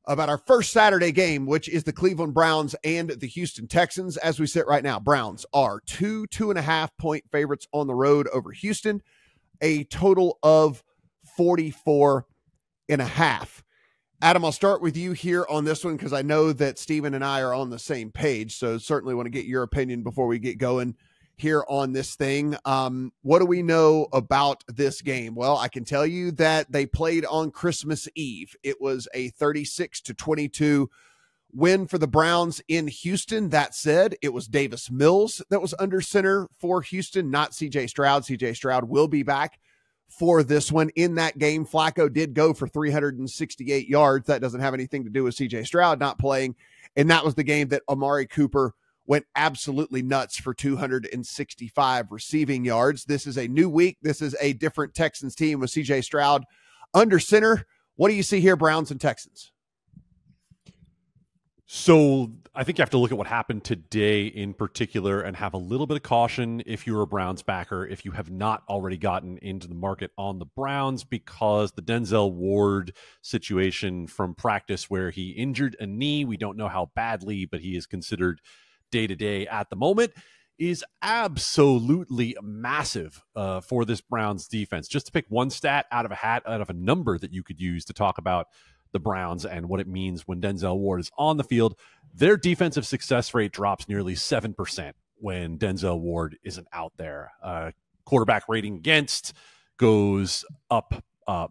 about our first Saturday game, which is the Cleveland Browns and the Houston Texans. As we sit right now, Browns are 2.5 point favorites on the road over Houston, a total of 44.5. Adam, I'll start with you here on this one because I know that Steven and I are on the same page. So certainly want to get your opinion before we get going here on this thing. What do we know about this game? Well, I can tell you that they played on Christmas Eve. It was a 36-22 win for the Browns in Houston. That said, it was Davis Mills that was under center for Houston, not CJ Stroud. CJ Stroud will be back for this one. In that game, Flacco did go for 368 yards. That doesn't have anything to do with CJ Stroud not playing. And that was the game that Amari Cooper went absolutely nuts for 265 receiving yards. This is a new week. This is a different Texans team with CJ Stroud under center. What do you see here, Browns and Texans? So I think you have to look at what happened today in particular and have a little bit of caution if you're a Browns backer, if you have not already gotten into the market on the Browns, because the Denzel Ward situation from practice where he injured a knee, we don't know how badly, but he is considered day-to-day at the moment, is absolutely massive for this Browns defense. Just to pick one stat out of a hat, out of a number that you could use to talk about the Browns and what it means when Denzel Ward is on the field, their defensive success rate drops nearly 7% when Denzel Ward isn't out there. Quarterback rating against goes up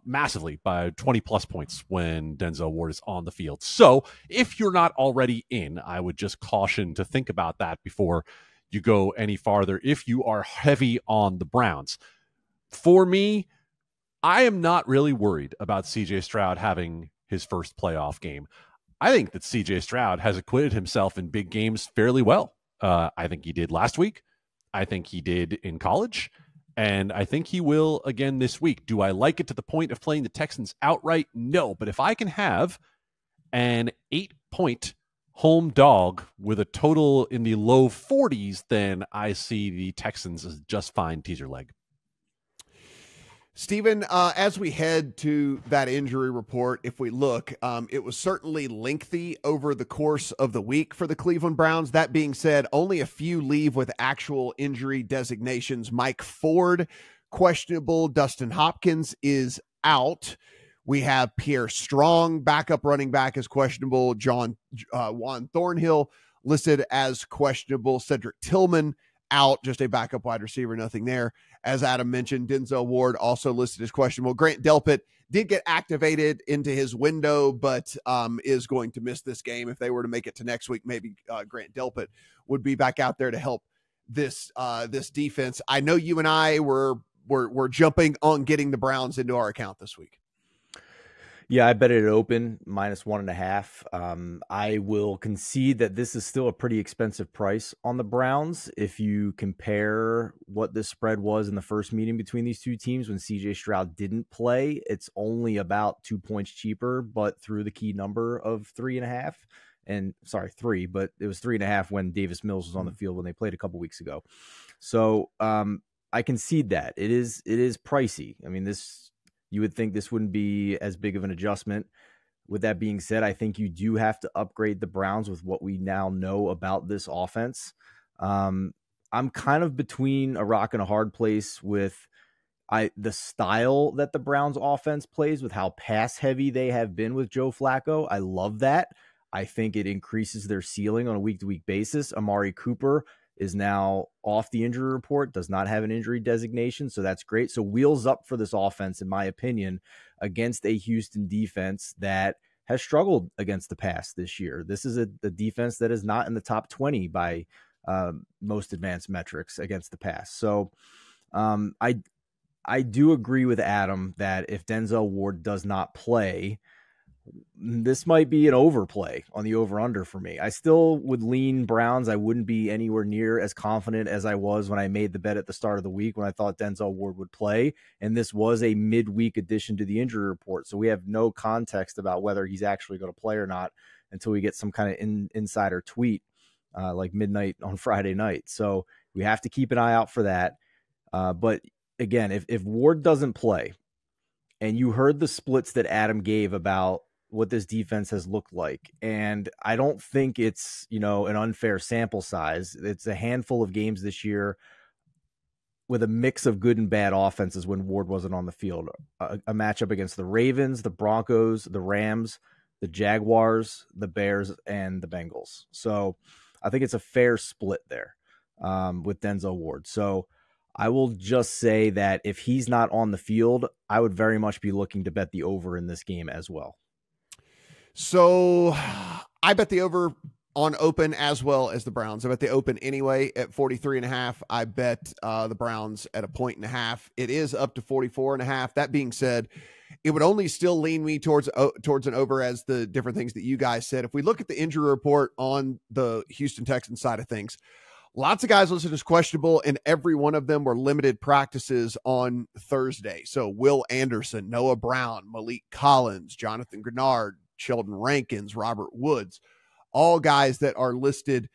massively by 20 plus points when Denzel Ward is on the field. So if you're not already in, I would just caution to think about that before you go any farther if you are heavy on the Browns. For me, I am not really worried about CJ Stroud having his first playoff game. I think that CJ Stroud has acquitted himself in big games fairly well. I think he did last week. I think he did in college. And I think he will again this week. Do I like it to the point of playing the Texans outright? No. But if I can have an 8-point home dog with a total in the low 40s, then I see the Texans as just fine teaser leg. Steven, as we head to that injury report, if we look, it was certainly lengthy over the course of the week for the Cleveland Browns. That being said, only a few leave with actual injury designations. Mike Ford, questionable. Dustin Hopkins is out. We have Pierre Strong, backup running back, is questionable. Juan Thornhill listed as questionable. Cedric Tillman out, just a backup wide receiver, nothing there. As Adam mentioned, Denzel Ward also listed as questionable. Grant Delpit did get activated into his window, but is going to miss this game. If they were to make it to next week, maybe Grant Delpit would be back out there to help this defense. I know you and I were jumping on getting the Browns into our account this week. Yeah, I bet it open -1.5. I will concede that this is still a pretty expensive price on the Browns. If you compare what the spread was in the first meeting between these two teams when CJ Stroud didn't play, it's only about 2 points cheaper, but through the key number of 3.5. And sorry, 3, but it was 3.5 when Davis Mills was on the field when they played a couple weeks ago. So I concede that it is pricey. I mean, you would think this wouldn't be as big of an adjustment. With that being said, I think you do have to upgrade the Browns with what we now know about this offense. I'm kind of between a rock and a hard place with the style that the Browns offense plays, with how pass heavy they have been with Joe Flacco. I love that. I think it increases their ceiling on a week-to-week basis. Amari Cooper is now off the injury report, does not have an injury designation, so that's great. So wheels up for this offense, in my opinion, against a Houston defense that has struggled against the pass this year. This is a defense that is not in the top 20 by most advanced metrics against the pass. So I do agree with Adam that if Denzel Ward does not play, this might be an overplay on the over-under for me. I still would lean Browns. I wouldn't be anywhere near as confident as I was when I made the bet at the start of the week when I thought Denzel Ward would play. And this was a midweek addition to the injury report. So we have no context about whether he's actually going to play or not until we get some kind of insider tweet like midnight on Friday night. So we have to keep an eye out for that. But again, if Ward doesn't play, and you heard the splits that Adam gave about what this defense has looked like. And I don't think it's, an unfair sample size. It's a handful of games this year with a mix of good and bad offenses when Ward wasn't on the field. A matchup against the Ravens, the Broncos, the Rams, the Jaguars, the Bears, and the Bengals. So I think it's a fair split there with Denzel Ward. So I will just say that if he's not on the field, I would very much be looking to bet the over in this game as well. So I bet the over on open as well as the Browns. I bet the open anyway at 43.5. I bet the Browns at 1.5. It is up to 44.5. That being said, it would only still lean me towards an over as the different things that you guys said. If we look at the injury report on the Houston Texans side of things, lots of guys listed as questionable, and every one of them were limited practices on Thursday. So Will Anderson, Noah Brown, Malik Collins, Jonathan Grenard, Sheldon Rankins, Robert Woods, all guys that are listed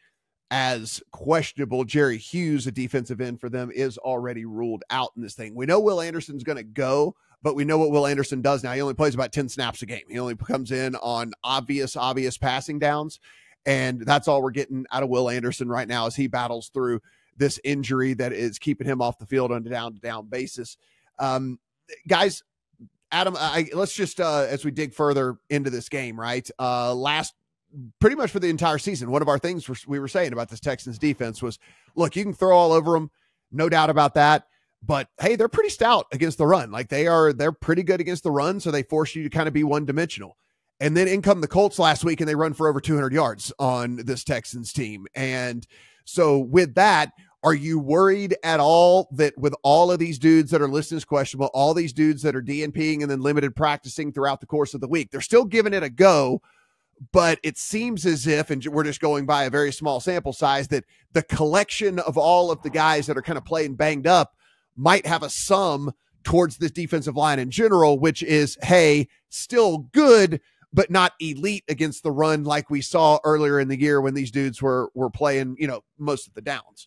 as questionable. Jerry Hughes, a defensive end for them, is already ruled out in this thing. We know Will Anderson's going to go, but we know what Will Anderson does now. He only plays about 10 snaps a game. He only comes in on obvious passing downs, and that's all we're getting out of Will Anderson right now as he battles through this injury that is keeping him off the field on a down-to-down basis. Guys, Adam, let's just, as we dig further into this game, right? Pretty much for the entire season, one of our things we were saying about this Texans defense was, look, you can throw all over them, no doubt about that, but hey, they're pretty stout against the run. Like they're pretty good against the run, so they force you to kind of be one-dimensional. And then in come the Colts last week, and they run for over 200 yards on this Texans team. And so with that, are you worried at all that with all of these dudes that are listed as questionable, all these dudes that are DNPing and then limited practicing throughout the course of the week, they're still giving it a go, but it seems as if, and we're just going by a very small sample size, that the collection of all of the guys that are kind of playing banged up might have a sum towards this defensive line in general, which is, hey, still good, but not elite against the run like we saw earlier in the year when these dudes were playing, most of the downs.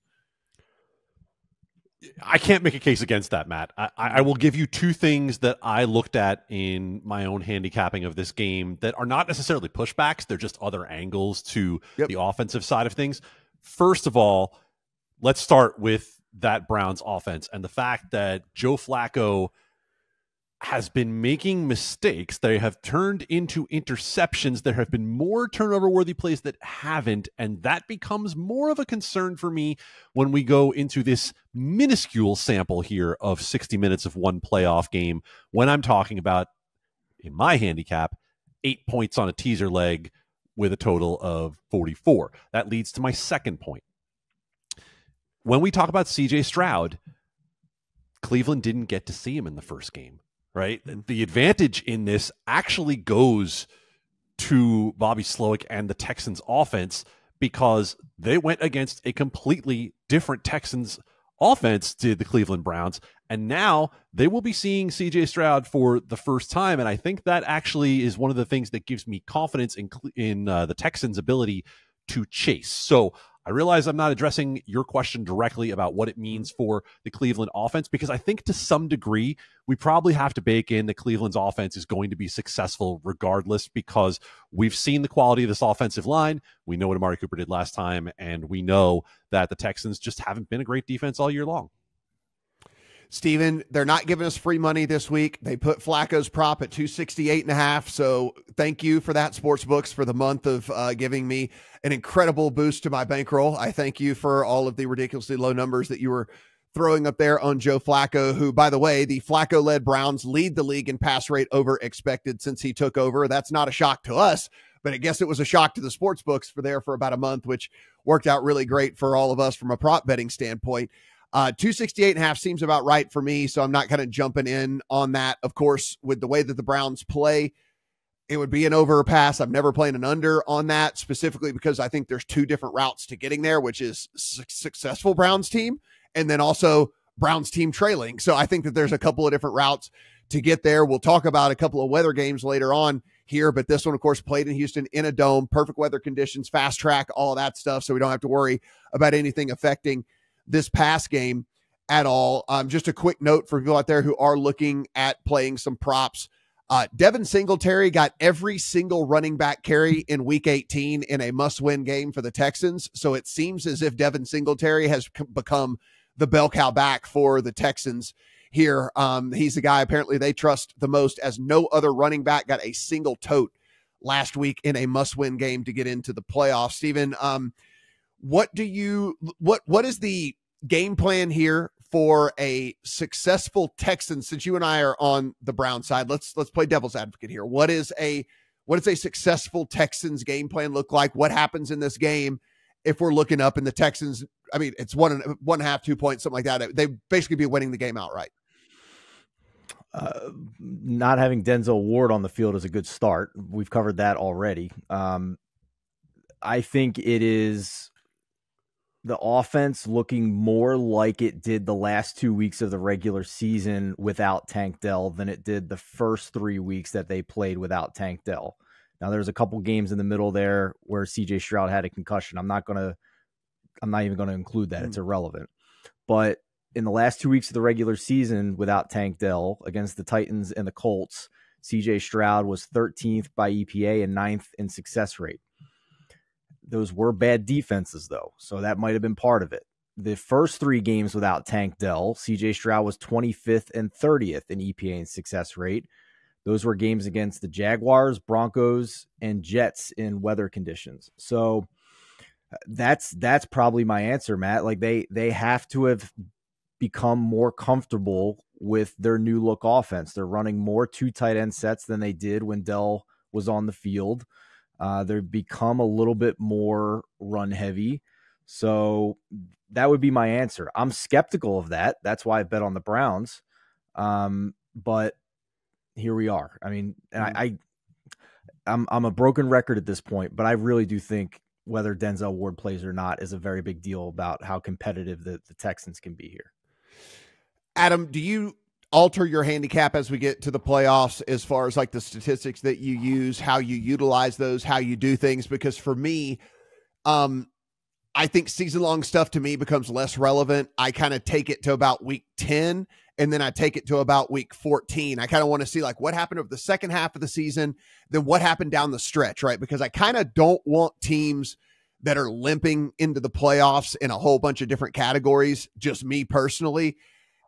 I can't make a case against that, Matt. I will give you two things that I looked at in my own handicapping of this game that are not necessarily pushbacks. They're just other angles to the offensive side of things. First of all, let's start with that Browns offense and the fact that Joe Flacco has been making mistakes. They have turned into interceptions. There have been more turnover-worthy plays that haven't, and that becomes more of a concern for me when we go into this minuscule sample here of 60 minutes of one playoff game, when I'm talking about, in my handicap, 8 points on a teaser leg with a total of 44. That leads to my second point. When we talk about C.J. Stroud, Cleveland didn't get to see him in the first game. Right. The advantage in this actually goes to Bobby Slowick and the Texans offense because they went against a completely different Texans offense to the Cleveland Browns. And now they will be seeing CJ Stroud for the first time. And I think that actually is one of the things that gives me confidence in the Texans' ability to chase. So I realize I'm not addressing your question directly about what it means for the Cleveland offense, because I think to some degree, we probably have to bake in that Cleveland's offense is going to be successful regardless, because we've seen the quality of this offensive line. We know what Amari Cooper did last time, and we know that the Texans just haven't been a great defense all year long. Steven, they're not giving us free money this week. They put Flacco's prop at 268.5. So thank you for that, Sportsbooks, for the month of giving me an incredible boost to my bankroll. I thank you for all of the ridiculously low numbers that you were throwing up there on Joe Flacco, who, by the way, the Flacco-led Browns lead the league in pass rate over expected since he took over. That's not a shock to us, but I guess it was a shock to the Sportsbooks for about a month, which worked out really great for all of us from a prop betting standpoint. 268.5 seems about right for me, so I'm not kind of jumping in on that. Of course, with the way that the Browns play, it would be an over or pass. I'm never playing an under on that, specifically because I think there's two different routes to getting there, which is successful Browns team and then also Browns team trailing. So I think that there's a couple of different routes to get there. We'll talk about a couple of weather games later on here, but this one, of course, played in Houston in a dome, perfect weather conditions, fast track, all of that stuff, so we don't have to worry about anything affecting this pass game at all. Just a quick note for people out there who are looking at playing some props. Devin Singletary got every single running back carry in week 18 in a must-win game for the Texans. So it seems as if Devin Singletary has become the bell cow back for the Texans here. He's the guy apparently they trust the most, as no other running back got a single tote last week in a must-win game to get into the playoffs. Steven, what is the game plan here for a successful Texans, since you and I are on the Brown side? Let's play devil's advocate here. What does a successful Texans game plan look like? What happens in this game if we're looking up and the Texans, I mean, it's 1.5, 2 points, something like that. They basically be winning the game outright. Not having Denzel Ward on the field is a good start. We've covered that already. I think it is the offense looking more like it did the last 2 weeks of the regular season without Tank Dell than it did the first 3 weeks that they played without Tank Dell. Now, there's a couple games in the middle there where CJ Stroud had a concussion. I'm not even going to include that. It's irrelevant. But in the last 2 weeks of the regular season without Tank Dell against the Titans and the Colts, CJ Stroud was 13th by EPA and 9th in success rate. Those were bad defenses, though, so that might have been part of it. The first 3 games without Tank Dell, CJ Stroud was 25th and 30th in EPA and success rate. Those were games against the Jaguars, Broncos, and Jets in weather conditions. So that's probably my answer, Matt. Like they have to have become more comfortable with their new look offense. They're running more 2 tight end sets than they did when Dell was on the field. They've become a little bit more run heavy. So that would be my answer. I'm skeptical of that. That's why I bet on the Browns. But here we are. I mean, and I'm a broken record at this point, but I really do think whether Denzel Ward plays or not is a very big deal about how competitive the Texans can be here. Adam, do you alter your handicap as we get to the playoffs as far as like the statistics that you use, how you utilize those, how you do things? Because for me, I think season-long stuff to me becomes less relevant. I kind of take it to about week 10, and then I take it to about week 14. I kind of want to see like what happened over the second half of the season, then what happened down the stretch, right? Because I kind of don't want teams that are limping into the playoffs in a whole bunch of different categories. Just me personally,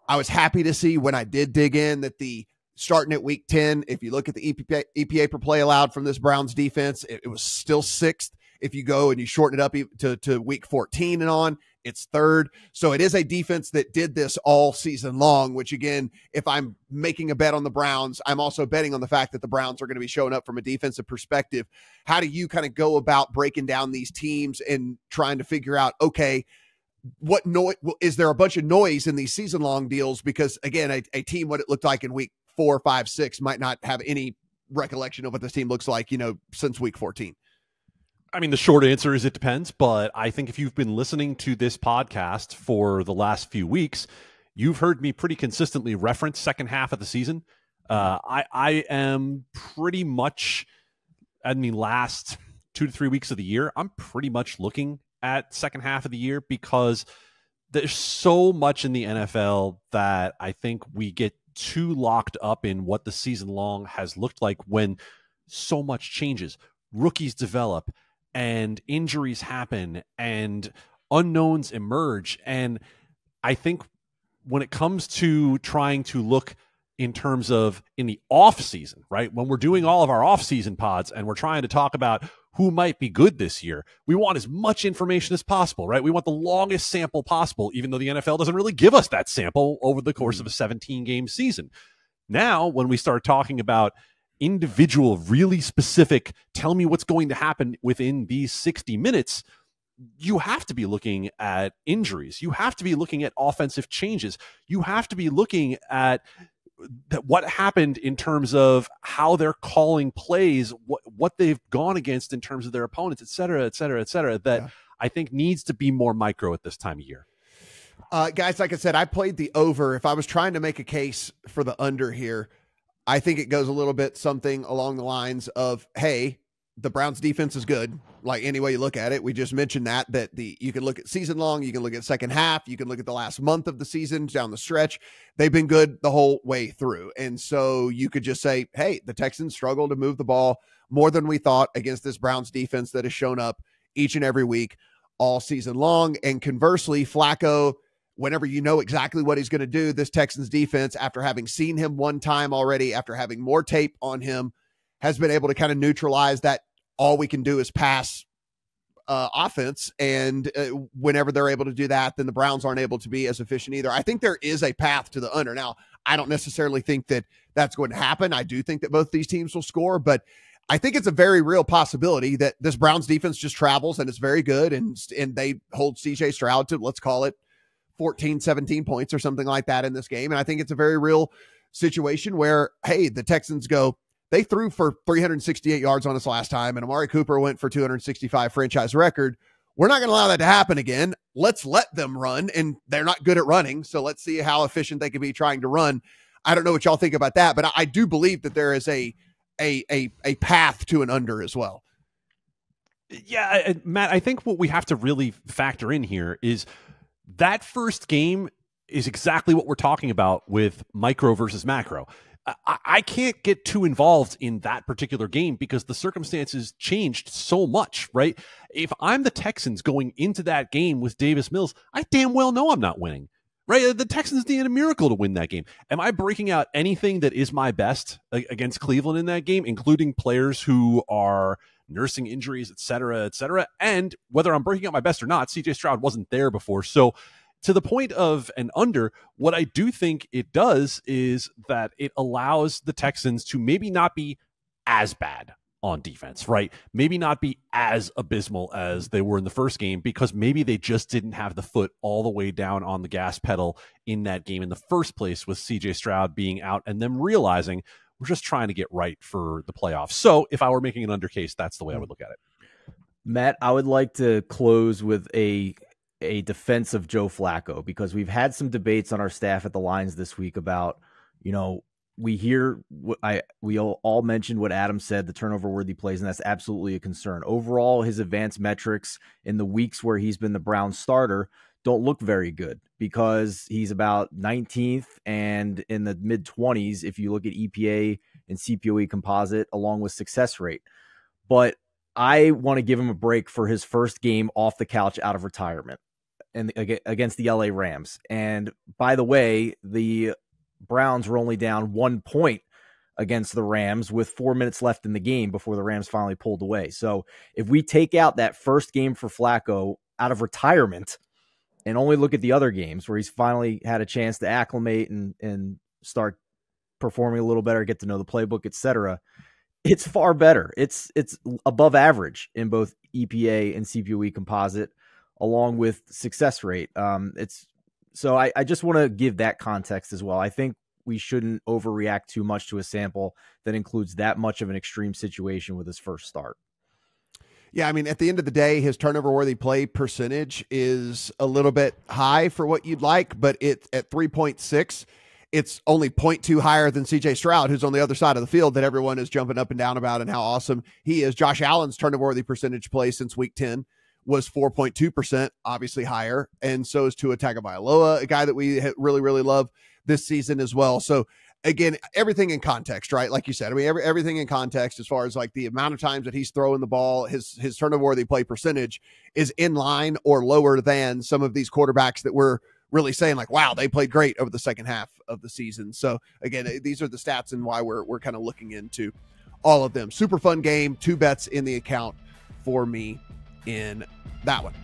I was happy to see when I did dig in that the starting at week 10, if you look at the EPA per play allowed from this Browns defense, it was still 6th. If you go and you shorten it up to week 14 and on, it's 3rd. So it is a defense that did this all season long, which again, if I'm making a bet on the Browns, I'm also betting on the fact that the Browns are going to be showing up from a defensive perspective. How do you kind of go about breaking down these teams and trying to figure out, okay, what noise is there? A bunch of noise in these season long deals? Because again, a team, what it looked like in week 4, 5, 6 might not have any recollection of what this team looks like, since week 14. I mean, the short answer is it depends, but I think if you've been listening to this podcast for the last few weeks, you've heard me pretty consistently reference second half of the season. I am pretty much, last 2 to 3 weeks of the year, I'm pretty much looking at second half of the year because there's so much in the NFL that I think we get too locked up in what the season long has looked like when so much changes. Rookies develop and injuries happen and unknowns emerge. And I think when it comes to trying to look in terms of in the off season, right? When we're doing all of our off season pods and we're trying to talk about who might be good this year, we want as much information as possible, right? We want the longest sample possible, even though the NFL doesn't really give us that sample over the course of a 17-game season. Now, when we start talking about individual, really specific, tell me what's going to happen within these 60 minutes, you have to be looking at injuries. You have to be looking at offensive changes. You have to be looking at what happened in terms of how they're calling plays, what they've gone against in terms of their opponents, et cetera, et cetera, et cetera, that I think needs to be more micro at this time of year. Guys, like I said, I played the over. If I was trying to make a case for the under here, I think it goes a little bit something along the lines of, hey, the Browns defense is good. Like any way you look at it, we just mentioned that you can look at season long, you can look at second half, you can look at the last month of the season down the stretch. They've been good the whole way through. And so you could just say, hey, the Texans struggle to move the ball more than we thought against this Browns defense that has shown up each and every week all season long. And conversely, Flacco, whenever you know exactly what he's going to do, this Texans defense, after having seen him one time already, after having more tape on him, has been able to kind of neutralize that all we can do is pass offense. And whenever they're able to do that, then the Browns aren't able to be as efficient either. I think there is a path to the under. Now, I don't necessarily think that that's going to happen. I do think that both these teams will score, but I think it's a very real possibility that this Browns defense just travels and it's very good. And they hold CJ Stroud to, let's call it 14, 17 points or something like that in this game. And I think it's a very real situation where, hey, the Texans go, they threw for 368 yards on us last time, and Amari Cooper went for 265 franchise record. We're not going to allow that to happen again. Let's let them run, and they're not good at running, so let's see how efficient they can be trying to run. I don't know what y'all think about that, but I do believe that there is a path to an under as well. Yeah, Matt, I think what we have to really factor in here is that first game is exactly what we're talking about with micro versus macro. I can't get too involved in that particular game because the circumstances changed so much, right? If I'm the Texans going into that game with Davis Mills, I damn well know I'm not winning, right? The Texans need a miracle to win that game. Am I breaking out anything that is my best against Cleveland in that game, including players who are nursing injuries, et cetera, et cetera? And whether I'm breaking out my best or not, CJ Stroud wasn't there before. So to the point of an under, what I do think it does is that it allows the Texans to maybe not be as bad on defense, right? Maybe not be as abysmal as they were in the first game because maybe they just didn't have the foot all the way down on the gas pedal in that game in the first place with CJ Stroud being out and them realizing we're just trying to get right for the playoffs. So if I were making an under case, that's the way I would look at it. Matt, I would like to close with a defense of Joe Flacco, because we've had some debates on our staff at the Lines this week about, we all mentioned what Adam said, the turnover worthy plays, and that's absolutely a concern. Overall, his advanced metrics in the weeks where he's been the Browns starter don't look very good because he's about 19th and in the mid 20s if you look at EPA and CPOE composite along with success rate. But I want to give him a break for his first game off the couch out of retirement and against the LA Rams. And by the way, the Browns were only down 1 point against the Rams with 4 minutes left in the game before the Rams finally pulled away. So if we take out that first game for Flacco out of retirement and only look at the other games where he's finally had a chance to acclimate and start performing a little better, get to know the playbook, etc., it's far better. It's above average in both EPA and CPOE composite, along with success rate. So I just want to give that context as well. I think we shouldn't overreact too much to a sample that includes that much of an extreme situation with his first start. Yeah, I mean, at the end of the day, his turnover-worthy play percentage is a little bit high for what you'd like, but it's at 3.6. It's only 0.2 higher than CJ Stroud, who's on the other side of the field that everyone is jumping up and down about and how awesome he is. Josh Allen's turnover-worthy percentage play since week 10 was 4.2%, obviously higher. And so is Tua Tagovailoa, a guy that we really, really love this season as well. So again, everything in context, right? Like you said, I mean, everything in context as far as like the amount of times that he's throwing the ball, his turnover-worthy play percentage is in line or lower than some of these quarterbacks that we're really saying like, wow, they played great over the second half of the season. So again, these are the stats and why we're kind of looking into all of them. Super fun game, 2 bets in the account for me in that one.